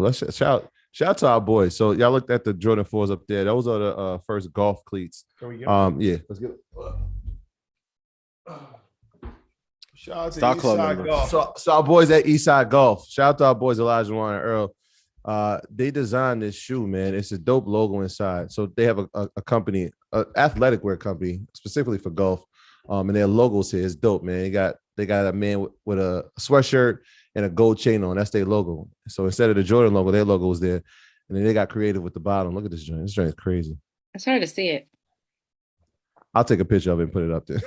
let's shout out to our boys. So y'all looked at the Jordan 4s up there. Those are the first golf cleats. Can we get them? Yeah, let's get it. Shout out to Stock Club Eastside members. Golf. So our boys at Eastside Golf. Shout out to our boys Elijah Juan and Earl. They designed this shoe, man. It's a dope logo inside. So they have a company, an athletic wear company, specifically for golf. And their logos here is dope, man. They got a man with a sweatshirt and a gold chain on. That's their logo. So instead of the Jordan logo, their logo is there. And then they got creative with the bottom. Look at this joint. This joint is crazy. It's hard to see it. I'll take a picture of it and put it up there.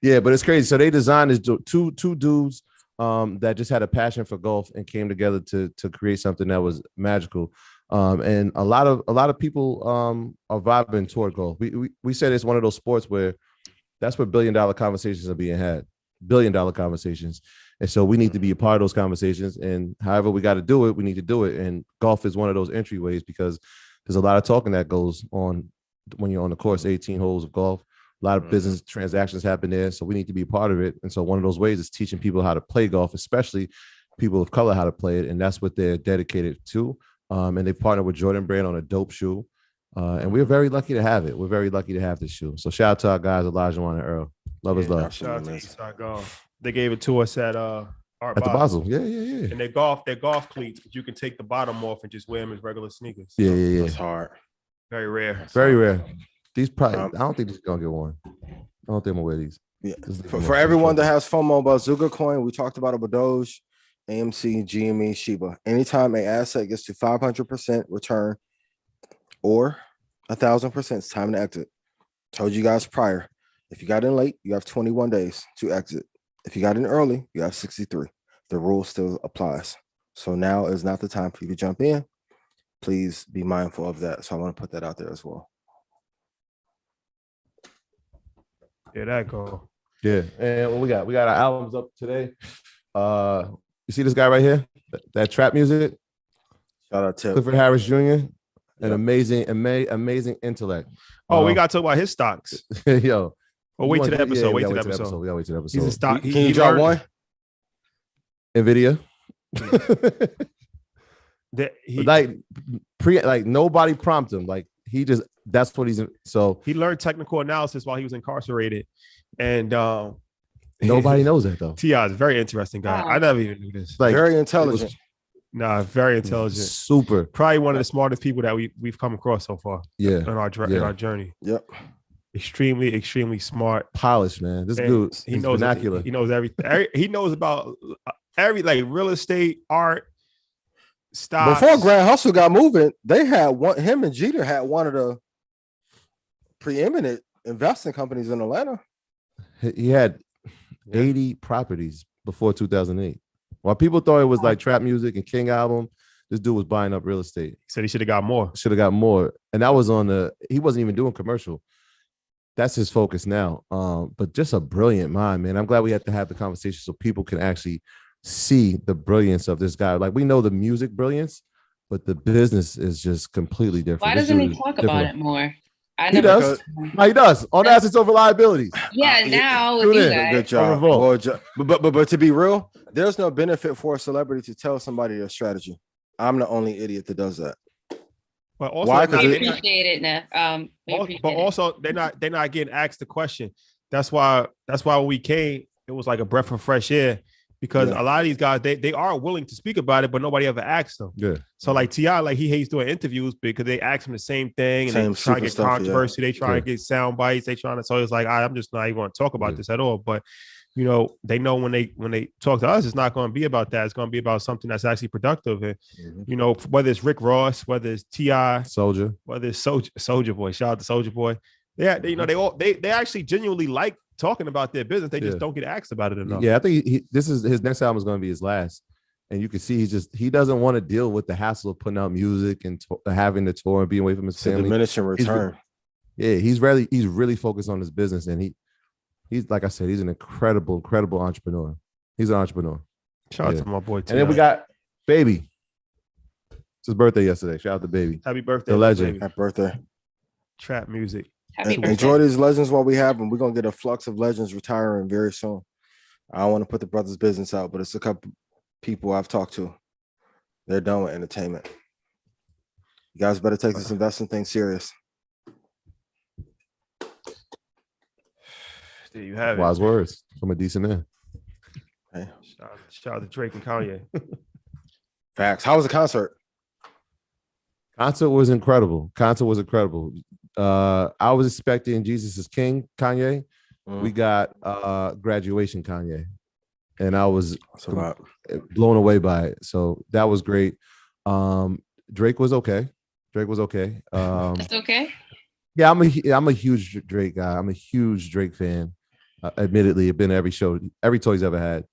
Yeah, but it's crazy. So they designed this two dudes that just had a passion for golf and came together to create something that was magical. And a lot of people are vibing toward golf. We said it's one of those sports where that's where $1 billion conversations are being had. $1 billion conversations. And so we need to be a part of those conversations. And however we got to do it, we need to do it. And golf is one of those entryways because there's a lot of talking that goes on when you're on the course, 18 holes of golf. A lot of business transactions happen there. So we need to be a part of it. And so one of those ways is teaching people how to play golf, especially people of color how to play it. And that's what they're dedicated to. And they partnered with Jordan Brand on a dope shoe. And we're very lucky to have it. We're very lucky to have this shoe. So shout out to our guys, Elijah Juan and Earl. Love is love. Shout out to Eastside Golf. They gave it to us at Art At the Basel. Basel. Yeah. And they're golf cleats, but you can take the bottom off and just wear them as regular sneakers. Yeah. It's hard. Very rare. Very rare. These probably, I don't think these are gonna get one. I don't think I'm gonna wear these. Yeah. For everyone that has FOMO about Zuga Coin, we talked about it with Doge, AMC, GME, Shiba. Anytime an asset gets to 500% return or 1,000%, it's time to exit. Told you guys prior. If you got in late, you have 21 days to exit. If you got in early, you have 63. The rule still applies. So now is not the time for you to jump in. Please be mindful of that. So I want to put that out there as well. Yeah, that go. Yeah, and what we got our albums up today. You see this guy right here? That trap music. Shout out to Clifford Harris Jr. An amazing intellect. Oh, we got to talk about his stocks. Yo. Oh, wait to the episode. Yeah, wait to the episode. We gotta wait to the episode. He's a stock. Can you drop one? NVIDIA. Like nobody prompted him. Like he just that's what he's in. So he learned technical analysis while he was incarcerated. And nobody knows that though. T.I. is a very interesting guy. I never even knew this. Like very intelligent. Very intelligent. Super. Probably one of the smartest people that we've come across so far. Yeah. In our journey. Yep. Extremely smart. Polished, man. This dude, he knows vernacular. He knows everything. He knows about every like real estate, art, stocks. Before Grand Hustle got moving, they had him and Jeter had one of the preeminent investing companies in Atlanta. He had 80 properties before 2008. While people thought it was like trap music and King album, this dude was buying up real estate. He said he should have got more. And that was he wasn't even doing commercial. That's his focus now. But just a brilliant mind, man. I'm glad we had to have the conversation so people can actually see the brilliance of this guy. Like we know the music brilliance, but the business is just completely different. Why doesn't he talk about it more? He does. He does. On assets over liabilities. Yeah, now with you guys. Good job. Well, but to be real, there's no benefit for a celebrity to tell somebody their strategy. I'm the only idiot that does that. But also, why? We appreciate it now. But also, they're not getting asked the question. That's why when we came, it was like a breath of fresh air because a lot of these guys they are willing to speak about it, but nobody ever asked them. Yeah. So like T.I., like he hates doing interviews because they ask him the same thing and they try to get controversy. They try to get sound bites. They trying to. So it's like I'm just not even going to talk about this at all. But you know, they know when they talk to us, it's not going to be about that. It's going to be about something that's actually productive. And you know, whether it's Rick Ross, whether it's T.I., Soldier, whether it's Soldier Boy. Shout out to Soldier Boy. Yeah, they actually genuinely like talking about their business. They just don't get asked about it enough. Yeah, I think this is his next album is going to be his last, and you can see he doesn't want to deal with the hassle of putting out music and having the tour and being away from his family. Diminishing return. He's really focused on his business, and he's like I said, he's an incredible entrepreneur. He's an entrepreneur. Shout out to my boy. And then we got Baby. It's his birthday yesterday. Shout out to Baby. Happy birthday, the legend. Happy birthday. Trap music. Enjoy these legends while we have them. We're gonna get a flux of legends retiring very soon. I don't want to put the brother's business out, but it's a couple people I've talked to. They're done with entertainment. You guys better take this investing thing serious. There you have it. Wise words from a decent man. Hey. Shout out to Drake and Kanye. Facts. How was the concert? Concert was incredible. I was expecting Jesus is King, Kanye. We got Graduation, Kanye. And I was blown away by it. So that was great. Drake was okay. That's okay. Yeah, I'm a huge Drake guy. I'm a huge Drake fan. Admittedly, I've been to every show, every tour he's ever had.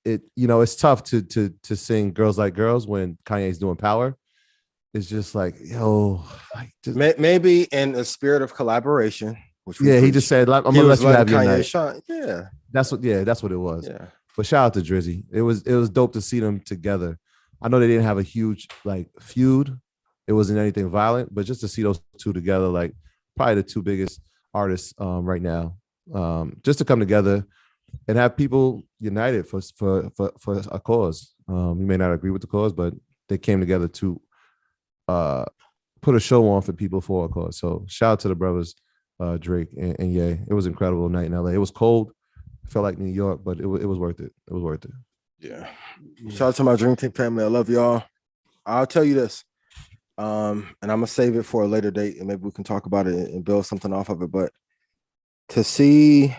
It's tough to sing Girls Like Girls when Kanye's doing Power. It's just like, maybe in a spirit of collaboration. He just said, "I'm gonna let you have your night." Shine. Yeah, that's what it was. Yeah. But shout out to Drizzy. It was dope to see them together. I know they didn't have a huge feud. It wasn't anything violent, but just to see those two together, probably the two biggest artists right now, just to come together and have people united for a cause. You may not agree with the cause, but they came together to put a show on for people for a cause. So shout out to the brothers, Drake and Ye. It was an incredible night in LA. It was cold. It felt like New York, but it was worth it. It was worth it. Yeah. Shout out to my Dream Team family. I love y'all. I'll tell you this. And I'm gonna save it for a later date, and maybe we can talk about it and build something off of it. But to see,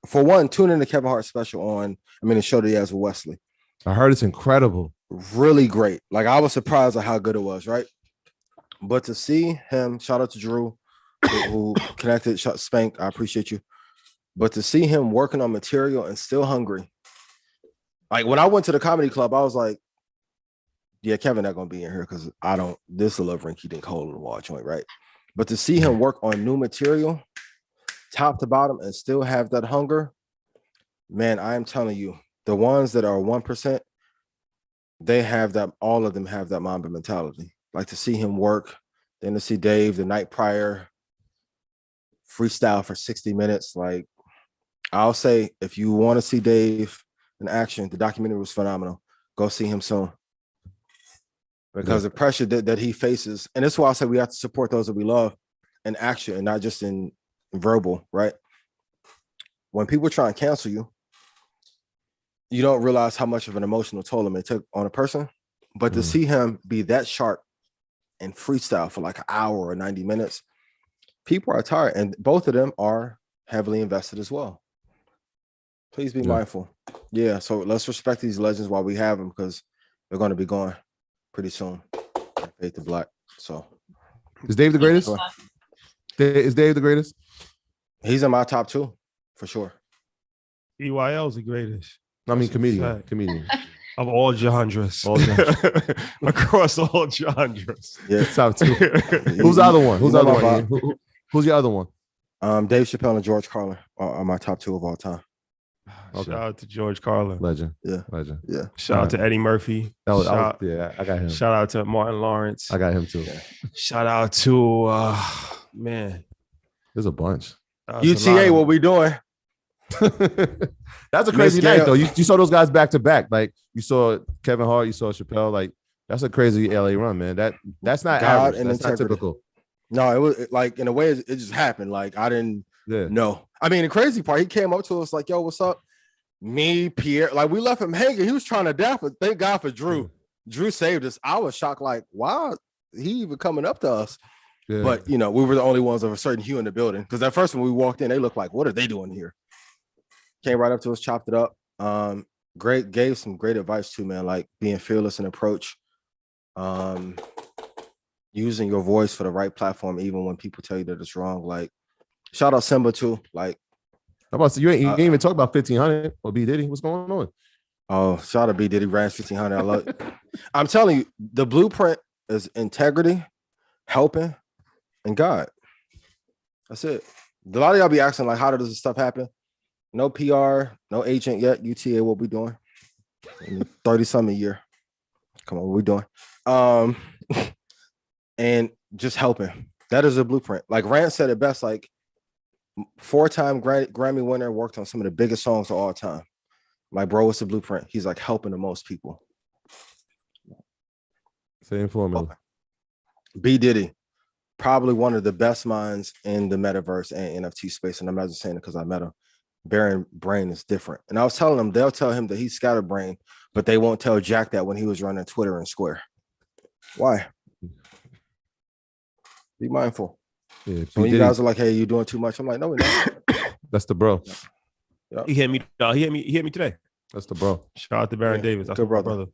for one, tune in to Kevin Hart's special the show that he has with Wesley. I heard it's incredible. Really great. I was surprised at how good it was, right? But to see him, shout out to Drew, who connected, Spank, I appreciate you. But to see him working on material and still hungry. When I went to the comedy club, I was like, yeah, Kevin not gonna be in here because this is a love rinky dink hole in the wall joint, right? But to see him work on new material, top to bottom, and still have that hunger, man, I am telling you, the ones that are 1%, they have that, all of them have that Mamba mentality. To see him work, then to see Dave the night prior freestyle for 60 minutes. I'll say, if you want to see Dave in action, the documentary was phenomenal. Go see him soon. Because the pressure that he faces, and that's why I say we have to support those that we love in action and not just in verbal, right? When people try and cancel you, you don't realize how much of an emotional toll it may take on a person. But to see him be that sharp and freestyle for an hour or 90 minutes, people are tired. And both of them are heavily invested as well. Please be mindful. Yeah, so let's respect these legends while we have them, because they're going to be gone pretty soon. Fade to black. So, is Dave the greatest? Is Dave the greatest? He's in my top 2 for sure. EYL's the greatest. Comedian. Of all genres. Across all genres. Yeah, top 2. Who's the other one? Who's your other one? Dave Chappelle and George Carlin are my top 2 of all time. Okay. Shout out to George Carlin. Legend. Yeah. Shout out to Eddie Murphy. I got him. Shout out to Martin Lawrence. I got him too. Yeah. Shout out to man. There's a bunch. UTA, what we doing? That's a crazy night though. You saw those guys back to back. You saw Kevin Hart, you saw Chappelle. That's a crazy LA run, man. That's not God average. That's not typical. No, it was in a way it just happened. I didn't know. The crazy part, he came up to us yo, what's up? Me, Pierre, we left him hanging. He was trying to dap, but thank God for Drew. Drew saved us. I was shocked, wow, he even coming up to us. Yeah. But we were the only ones of a certain hue in the building. Because at first when we walked in, they looked like, what are they doing here? Came right up to us, chopped it up. Gave some great advice too, man. Being fearless in approach, using your voice for the right platform, even when people tell you that it's wrong. Shout out Simba too. How about you ain't even talk about 1500 or B Diddy? What's going on? Oh, shout out B Diddy, Rans 1500. I love it. I'm telling you, the blueprint is integrity, helping, and God. That's it. A lot of y'all be asking how does this stuff happen? No PR, no agent yet. UTA, what we doing? 30-something a year. Come on, what we doing? And just helping. That is a blueprint. Rand said it best. 4-time Grammy winner, worked on some of the biggest songs of all time. Bro, what's the blueprint? He's helping the most people. Same formula. B Diddy, probably one of the best minds in the metaverse and NFT space. And I'm not just saying it because I met him. Baron brain is different. And I was telling them, they'll tell him that he's scatterbrained, but they won't tell Jack that when he was running Twitter and Square. Why? Be mindful. Yeah, so when you guys are like, hey, you're doing too much, I'm like, no, we're not. That's the bro. Yep. He hit me. He hit me today. That's the bro. Shout out to Baron Davis. That's good brother.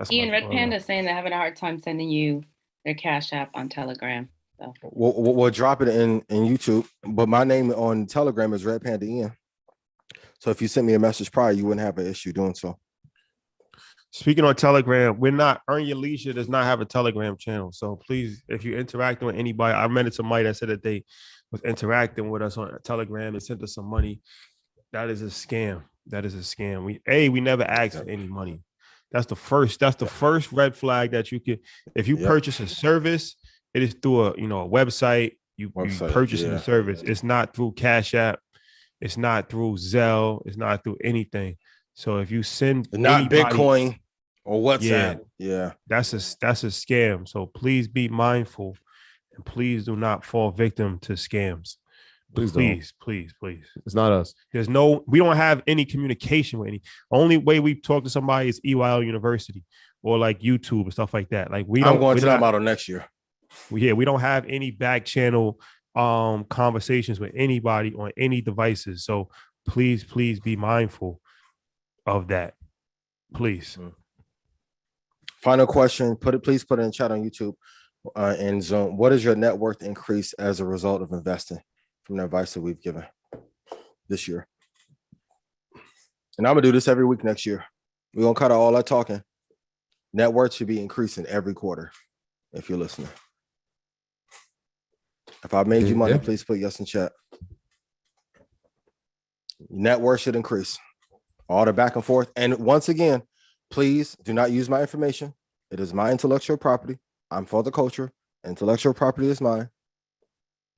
Ian Red Panda is saying they're having a hard time sending you their Cash App on Telegram. So we'll drop it in YouTube, but my name on Telegram is Red Panda Ian. So if you sent me a message prior, you wouldn't have an issue doing so. Speaking on Telegram, Earn Your Leisure does not have a Telegram channel. So please, if you're interacting with anybody, I remember somebody that said that they was interacting with us on Telegram and sent us some money. That is a scam. That is a scam. We never asked for any money. That's the first red flag that you could, if you purchase a service, it is through a website. You purchase the service. It's not through Cash App. It's not through Zelle. It's not through anything. So if you send not Bitcoin or WhatsApp, that's a scam. So please be mindful and please do not fall victim to scams. Please. It's not us. We don't have any communication with any. Only way we talk to somebody is EYL University or like YouTube and stuff like that. Like I'm going to that model next year. We don't have any back channel conversations with anybody on any devices. So please be mindful of that. Please. Final question. Please put it in chat on YouTube and Zoom. What is your net worth increase as a result of investing from the advice that we've given this year? And I'm gonna do this every week next year. We're gonna cut out all that talking. Net worth should be increasing every quarter if you're listening. If I made you money, please put yes in chat. Net worth should increase. All the back and forth. And once again, please do not use my information. It is my intellectual property. I'm for the culture. Intellectual property is mine.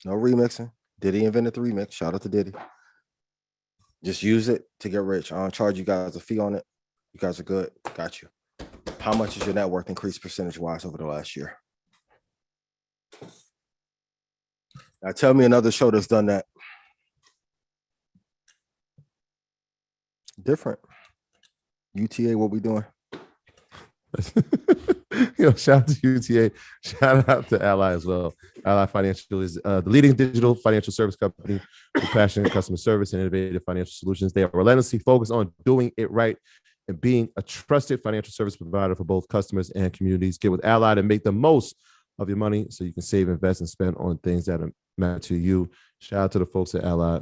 No remixing. Diddy invented the remix. Shout out to Diddy. Just use it to get rich. I don't charge you guys a fee on it. You guys are good. Got you. How much is your net worth increased percentage-wise over the last year? Now tell me another show that's done that. Different. UTA, what we doing? Shout out to UTA. Shout out to Ally as well. Ally Financial is the leading digital financial service company with passionate customer service and innovative financial solutions. They are relentlessly focused on doing it right and being a trusted financial service provider for both customers and communities. Get with Ally to make the most of your money so you can save, invest, and spend on things that matter to you. Shout out to the folks at Ally.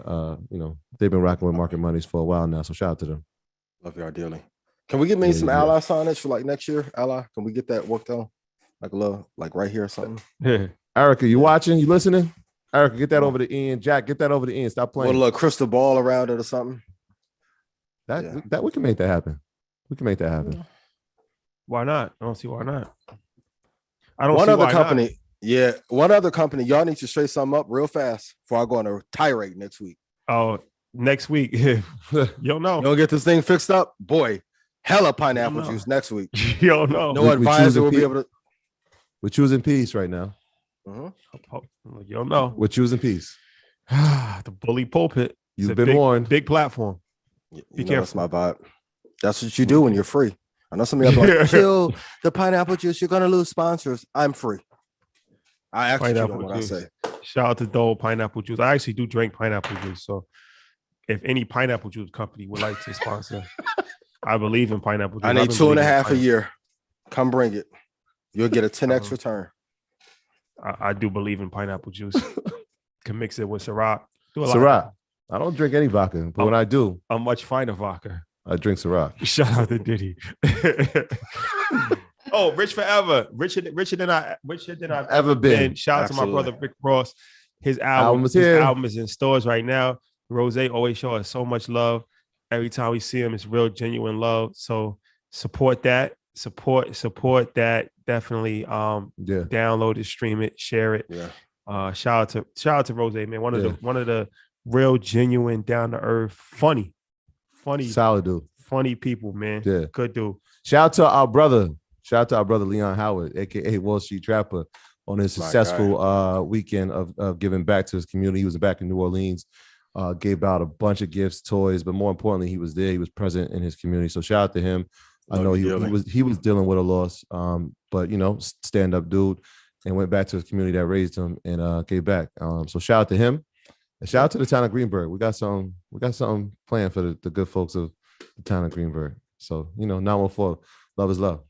They've been rocking with Market Monies for a while now, so shout out to them. Love y'all dearly. Can we get me some Ally signage for like next year? Ally, can we get that worked on? Like a little, like right here or something? Yeah. Erica, you watching? You listening? Erica, get that over to Ian. Jack, get that over to Ian. Stop playing. With a little crystal ball around it or something. That we can make that happen. We can make that happen. Why not? I don't see why not. One other company. Y'all need to straight something up real fast before I go on a tirade next week. Oh, next week. You'll know. You'll get this thing fixed up, boy. Hella pineapple juice next week. You don't know. No advisor will be able to. We're choosing peace right now. You don't know. We're choosing peace. The bully pulpit. You've been warned. Big platform. Be careful. That's my vibe. That's what you do when you're free. I know some of y'all like, kill the pineapple juice. You're gonna lose sponsors. I'm free. I actually do what I say. Shout out to Dole Pineapple Juice. I actually do drink pineapple juice. So if any pineapple juice company would like to sponsor, I believe in pineapple juice. I need 2.5 a year. Come bring it. You'll get a 10x return. I do believe in pineapple juice. Can mix it with Ciroc. Ciroc. I don't drink any vodka, but when I do, a much finer vodka. I drink Ciroc. Shout out to Diddy. Oh, rich forever. Richer than I've ever been. Shout out to my brother Rick Ross. His album is in stores right now. Rose always show us so much love. Every time we see him, it's real genuine love. So support that. Support that. Definitely download it, stream it, share it. Yeah. Shout out to Rose, man. One of the real genuine, down to earth, funny, solid dude. Funny people, man. Yeah. Good dude. Shout out to our brother Shout out to our brother Leon Howard, aka Wall Street Trapper, on his successful weekend of giving back to his community. He was back in New Orleans, gave out a bunch of gifts, toys, but more importantly, he was there. He was present in his community. So shout out to him. I know he was dealing with a loss, but stand up dude, and went back to his community that raised him and gave back. So shout out to him, and shout out to the town of Greenburgh. We got something planned for the good folks of the town of Greenburgh. So 914, love is love.